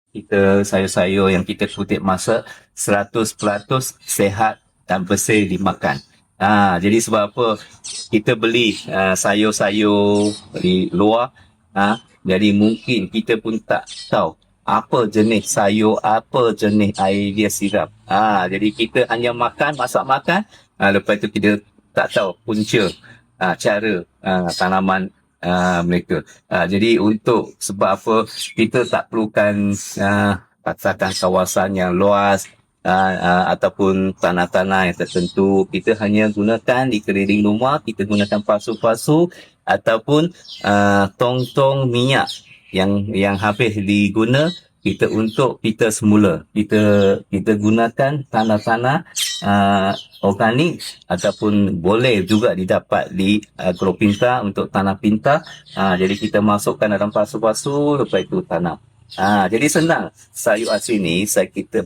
kita sayur-sayur yang kita kutip masak 100% sehat dan bersih dimakan. Jadi sebab apa kita beli sayur-sayur di luar, jadi mungkin kita pun tak tahu apa jenis sayur, apa jenis air dia sirap. Jadi kita hanya makan, masak makan, lepas itu kita tak tahu punca cara tanaman mereka. Jadi untuk sebab apa kita tak perlukan katakan kawasan yang luas ataupun tanah-tanah yang tertentu, kita hanya gunakan di keliling rumah, kita gunakan pasu-pasu ataupun tong-tong minyak yang habis diguna kita untuk kita semula. Kita gunakan tanah-tanah organik ataupun boleh juga didapat di agropinta untuk tanah pintar. Jadi kita masukkan dalam pasu-pasu, lepas itu tanam. Jadi senang sayur asli ni kita